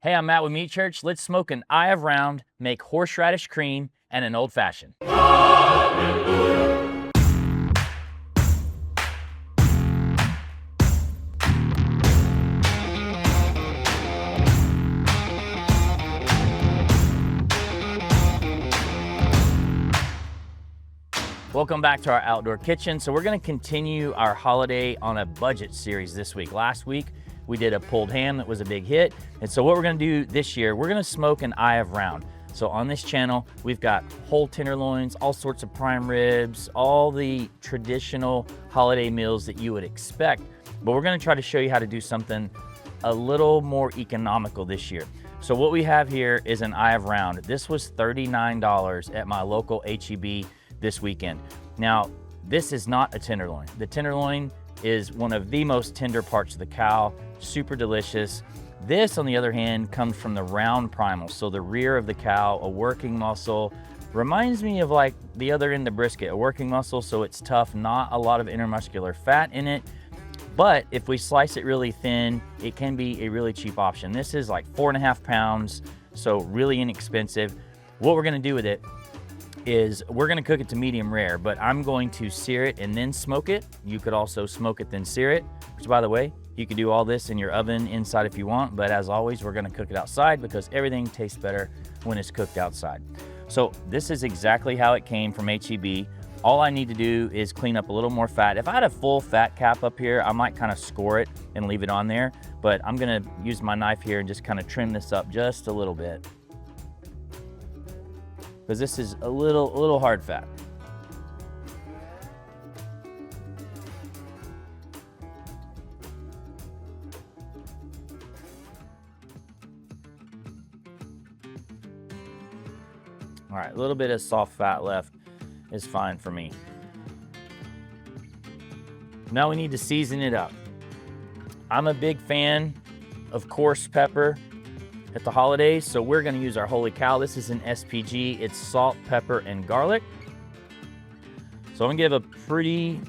Hey, I'm Matt with Meat Church. Let's smoke an eye of round, make horseradish cream, and an old fashioned. Welcome back to our outdoor kitchen. So we're gonna continue our holiday on a budget series this week. Last week, we did a pulled ham that was a big hit. And so what we're gonna do this year, we're gonna smoke an eye of round. So on this channel, we've got whole tenderloins, all sorts of prime ribs, all the traditional holiday meals that you would expect. But we're gonna try to show you how to do something a little more economical this year. So what we have here is an eye of round. This was $39 at my local HEB this weekend. Now, this is not a tenderloin. The tenderloin is one of the most tender parts of the cow, super delicious. This, on the other hand, comes from the round primal, so the rear of the cow, a working muscle. Reminds me of like the other end of brisket, a working muscle, so it's tough, not a lot of intermuscular fat in it. But if we slice it really thin, it can be a really cheap option. This is like 4.5 pounds, so really inexpensive. What we're gonna do with it is we're gonna cook it to medium rare, but I'm going to sear it and then smoke it. You could also smoke it then sear it, which, by the way, you could do all this in your oven inside if you want, but as always, we're gonna cook it outside because everything tastes better when it's cooked outside. So this is exactly how it came from HEB. All I need to do is clean up a little more fat. If I had a full fat cap up here, I might kind of score it and leave it on there, but I'm gonna use my knife here and just kind of trim this up just a little bit, because this is a little hard fat. All right, a little bit of soft fat left is fine for me. Now we need to season it up. I'm a big fan of coarse pepper at the holidays, so we're gonna use our Holy Cow. This is an SPG. It's salt, pepper, and garlic. So I'm gonna give a pretty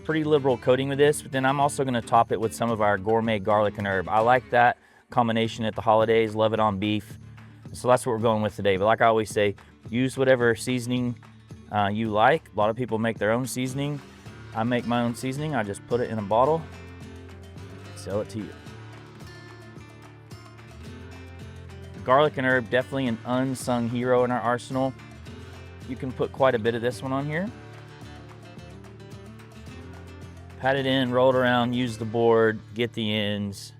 liberal coating with this, but then I'm also gonna top it with some of our gourmet garlic and herb. I like that combination at the holidays, love it on beef. So that's what we're going with today. But like I always say, use whatever seasoning you like. A lot of people make their own seasoning. I make my own seasoning. I just put it in a bottle, sell it to you. Garlic and herb, definitely an unsung hero in our arsenal. You can put quite a bit of this one on here. Pat it in, roll it around, use the board, get the ends.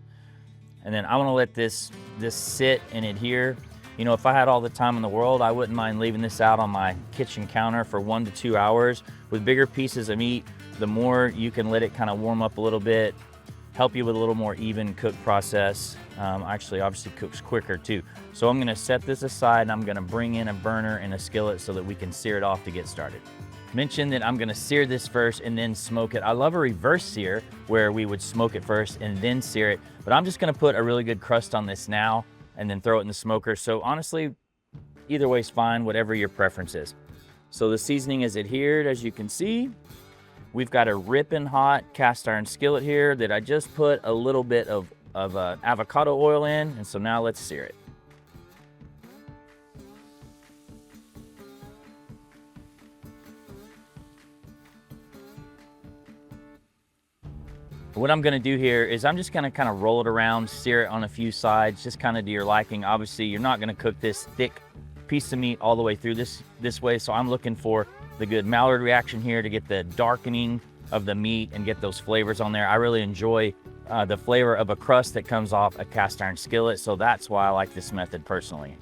And then I wanna let this sit and adhere. You know, if I had all the time in the world, I wouldn't mind leaving this out on my kitchen counter for 1 to 2 hours. With bigger pieces of meat, the more you can let it kind of warm up a little bit, help you with a little more even cook process. Actually, obviously cooks quicker too. So I'm gonna set this aside and I'm gonna bring in a burner and a skillet so that we can sear it off to get started. Mention that I'm gonna sear this first and then smoke it. I love a reverse sear where we would smoke it first and then sear it, but I'm just gonna put a really good crust on this now and then throw it in the smoker. So honestly, either way is fine, whatever your preference is. So the seasoning is adhered, as you can see. We've got a ripping hot cast iron skillet here that I just put a little bit of avocado oil in, and so now let's sear it. What I'm gonna do here is I'm just gonna kind of roll it around, sear it on a few sides, just kind of to your liking. Obviously, you're not gonna cook this thick piece of meat all the way through this way, so I'm looking for the good Maillard reaction here to get the darkening of the meat and get those flavors on there. I really enjoy the flavor of a crust that comes off a cast iron skillet, so that's why I like this method personally.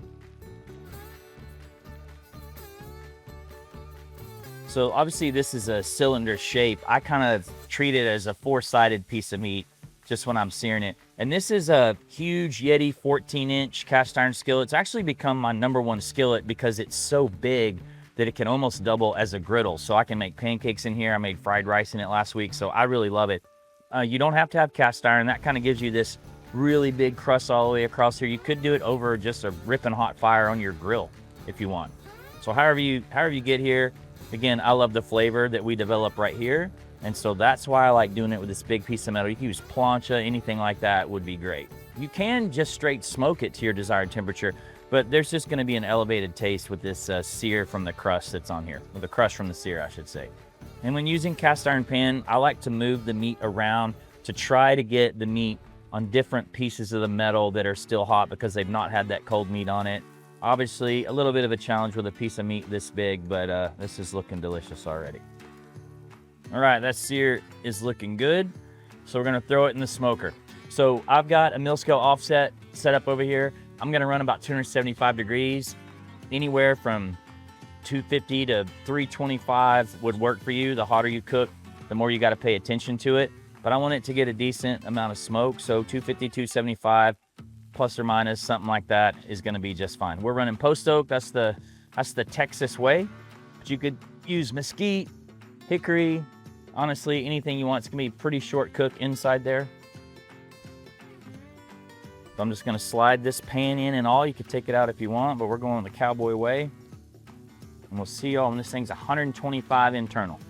So obviously this is a cylinder shape. I kind of treat it as a 4-sided piece of meat just when I'm searing it. And this is a huge Yeti 14-inch cast iron skillet. It's actually become my #1 skillet because it's so big that it can almost double as a griddle. So I can make pancakes in here. I made fried rice in it last week, so I really love it. You don't have to have cast iron. That kind of gives you this really big crust all the way across here. You could do it over just a ripping hot fire on your grill if you want. So however you get here. Again, I love the flavor that we develop right here. And so that's why I like doing it with this big piece of metal. You can use plancha, anything like that would be great. You can just straight smoke it to your desired temperature, but there's just gonna be an elevated taste with this sear from the crust that's on here, or the crust from the sear, I should say. And when using cast iron pan, I like to move the meat around to try to get the meat on different pieces of the metal that are still hot because they've not had that cold meat on it. Obviously, a little bit of a challenge with a piece of meat this big, but this is looking delicious already. All right, that sear is looking good. So we're gonna throw it in the smoker. So I've got a mill scale offset set up over here. I'm gonna run about 275 degrees. Anywhere from 250 to 325 would work for you. The hotter you cook, the more you gotta pay attention to it. But I want it to get a decent amount of smoke. So 250, 275, plus or minus, something like that is gonna be just fine. We're running post oak, that's the Texas way. But you could use mesquite, hickory, honestly, anything you want. It's gonna be pretty short cook inside there. So I'm just gonna slide this pan in and all. You could take it out if you want, but we're going the cowboy way. And we'll see y'all when this thing's 125 internal.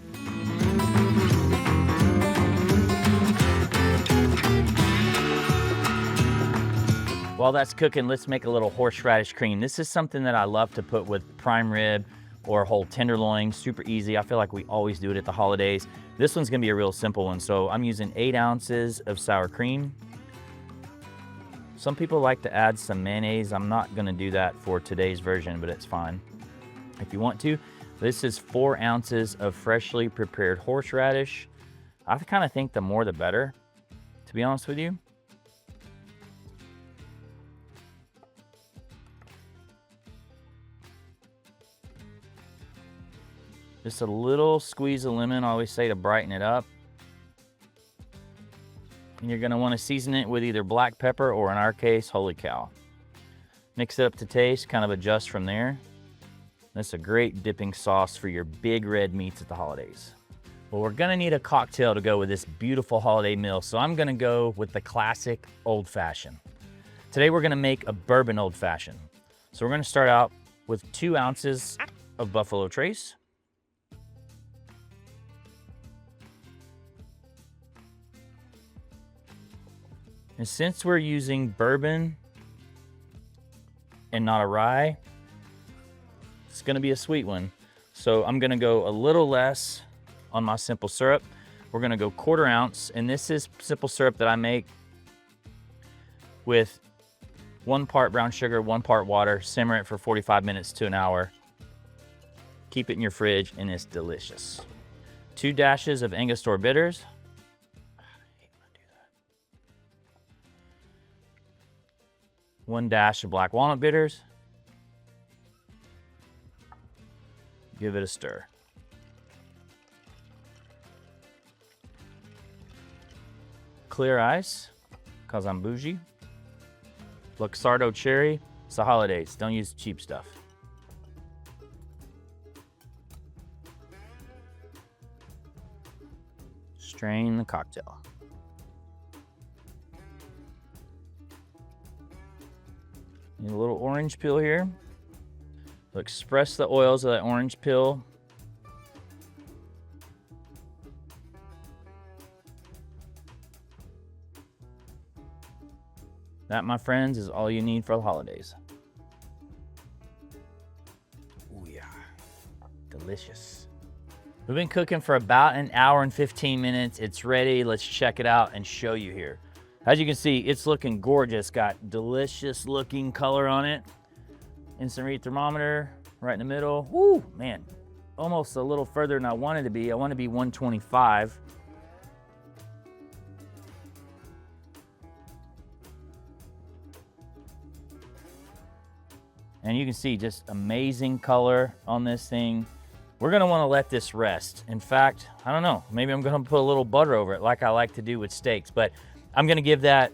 While that's cooking, let's make a little horseradish cream. This is something that I love to put with prime rib or whole tenderloin, super easy. I feel like we always do it at the holidays. This one's gonna be a real simple one. So I'm using 8 ounces of sour cream. Some people like to add some mayonnaise. I'm not gonna do that for today's version, but it's fine if you want to. This is 4 ounces of freshly prepared horseradish. I kind of think the more the better, to be honest with you. Just a little squeeze of lemon, I always say, to brighten it up. And you're gonna wanna season it with either black pepper or, in our case, holy cow. Mix it up to taste, kind of adjust from there. That's a great dipping sauce for your big red meats at the holidays. Well, we're gonna need a cocktail to go with this beautiful holiday meal, so I'm gonna go with the classic old fashioned. Today we're gonna make a bourbon old fashioned. So we're gonna start out with 2 ounces of Buffalo Trace. And since we're using bourbon and not a rye, it's gonna be a sweet one. So I'm gonna go a little less on my simple syrup. We're gonna go 1/4 ounce, and this is simple syrup that I make with 1 part brown sugar, 1 part water, simmer it for 45 minutes to an hour. Keep it in your fridge, and it's delicious. 2 dashes of Angostura bitters. 1 dash of black walnut bitters. Give it a stir. Clear ice, cause I'm bougie. Luxardo cherry, it's the holidays, don't use cheap stuff. Strain the cocktail. Need a little orange peel here. So express the oils of that orange peel. That, my friends, is all you need for the holidays. Oh yeah, delicious. We've been cooking for about 1 hour and 15 minutes. It's ready. Let's check it out and show you here. As you can see, it's looking gorgeous. Got delicious looking color on it. Instant read thermometer right in the middle. Woo, man, almost a little further than I wanted to be. I want to be 125. And you can see just amazing color on this thing. We're gonna wanna let this rest. In fact, I don't know, maybe I'm gonna put a little butter over it like I like to do with steaks, but I'm gonna give that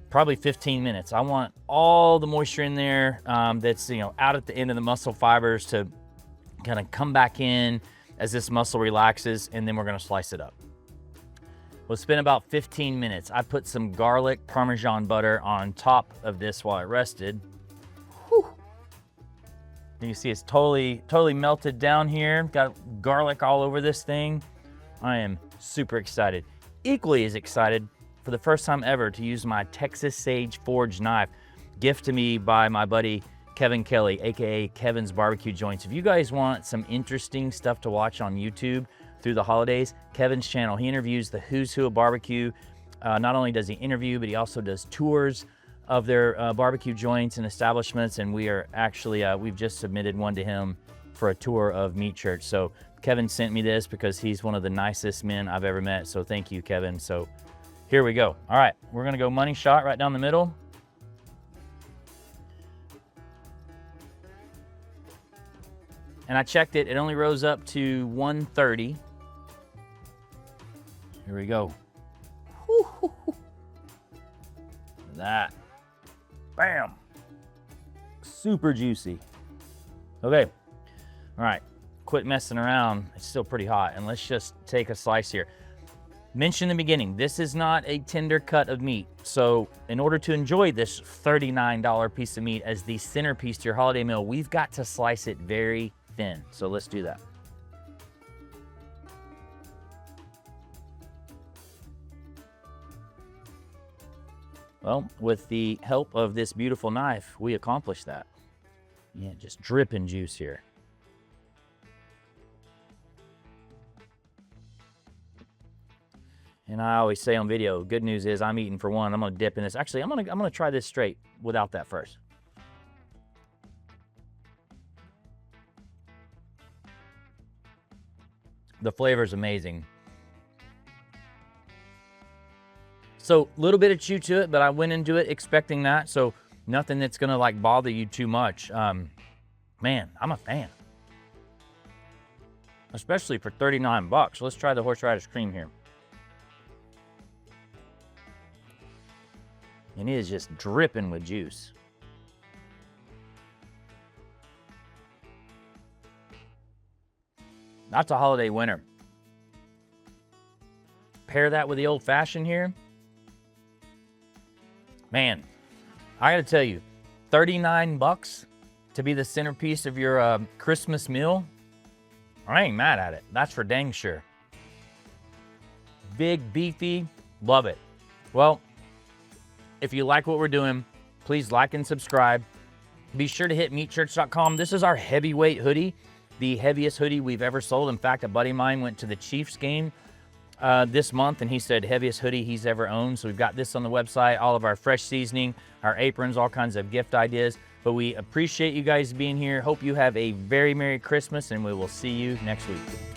probably 15 minutes. I want all the moisture in there that's out at the end of the muscle fibers to kind of come back in as this muscle relaxes, and then we're gonna slice it up. Well, it's been about 15 minutes. I put some garlic Parmesan butter on top of this while it rested. Whew. You can see it's totally melted down here. Got garlic all over this thing. I am super excited. Equally as excited for the first time ever to use my Texas Sage forged knife, gift to me by my buddy Kevin Kelly, aka Kevin's Barbecue Joints. If you guys want some interesting stuff to watch on YouTube through the holidays, Kevin's channel, he interviews the who's who of barbecue. Not only does he interview, but he also does tours of their barbecue joints and establishments. And we are actually, we've just submitted one to him for a tour of Meat Church. So Kevin sent me this because he's one of the nicest men I've ever met. So thank you, Kevin. So here we go. All right, we're gonna go money shot right down the middle. And I checked it, it only rose up to 130. Here we go. That. Bam. Super juicy. Okay. All right. Quit messing around. It's still pretty hot. And let's just take a slice here. Mentioned in the beginning, this is not a tender cut of meat. So in order to enjoy this $39 piece of meat as the centerpiece to your holiday meal, we've got to slice it very thin. So let's do that. Well, with the help of this beautiful knife, we accomplished that. Yeah, just dripping juice here. And I always say on video, good news is I'm eating for one. I'm gonna dip in this. Actually, I'm gonna try this straight without that first. The flavor is amazing. So a little bit of chew to it, but I went into it expecting that. So nothing that's gonna like bother you too much. Man, I'm a fan. Especially for 39 bucks. Let's try the horseradish cream here. And it is just dripping with juice. That's a holiday winner. Pair that with the old fashioned here. Man, I gotta tell you, 39 bucks to be the centerpiece of your Christmas meal. I ain't mad at it. That's for dang sure. Big, beefy, love it. Well, if you like what we're doing, please like and subscribe. Be sure to hit meatchurch.com. This is our heavyweight hoodie, the heaviest hoodie we've ever sold. In fact, a buddy of mine went to the Chiefs game this month, and he said heaviest hoodie he's ever owned. So we've got this on the website, all of our fresh seasoning, our aprons, all kinds of gift ideas. But we appreciate you guys being here. Hope you have a very Merry Christmas, and we will see you next week.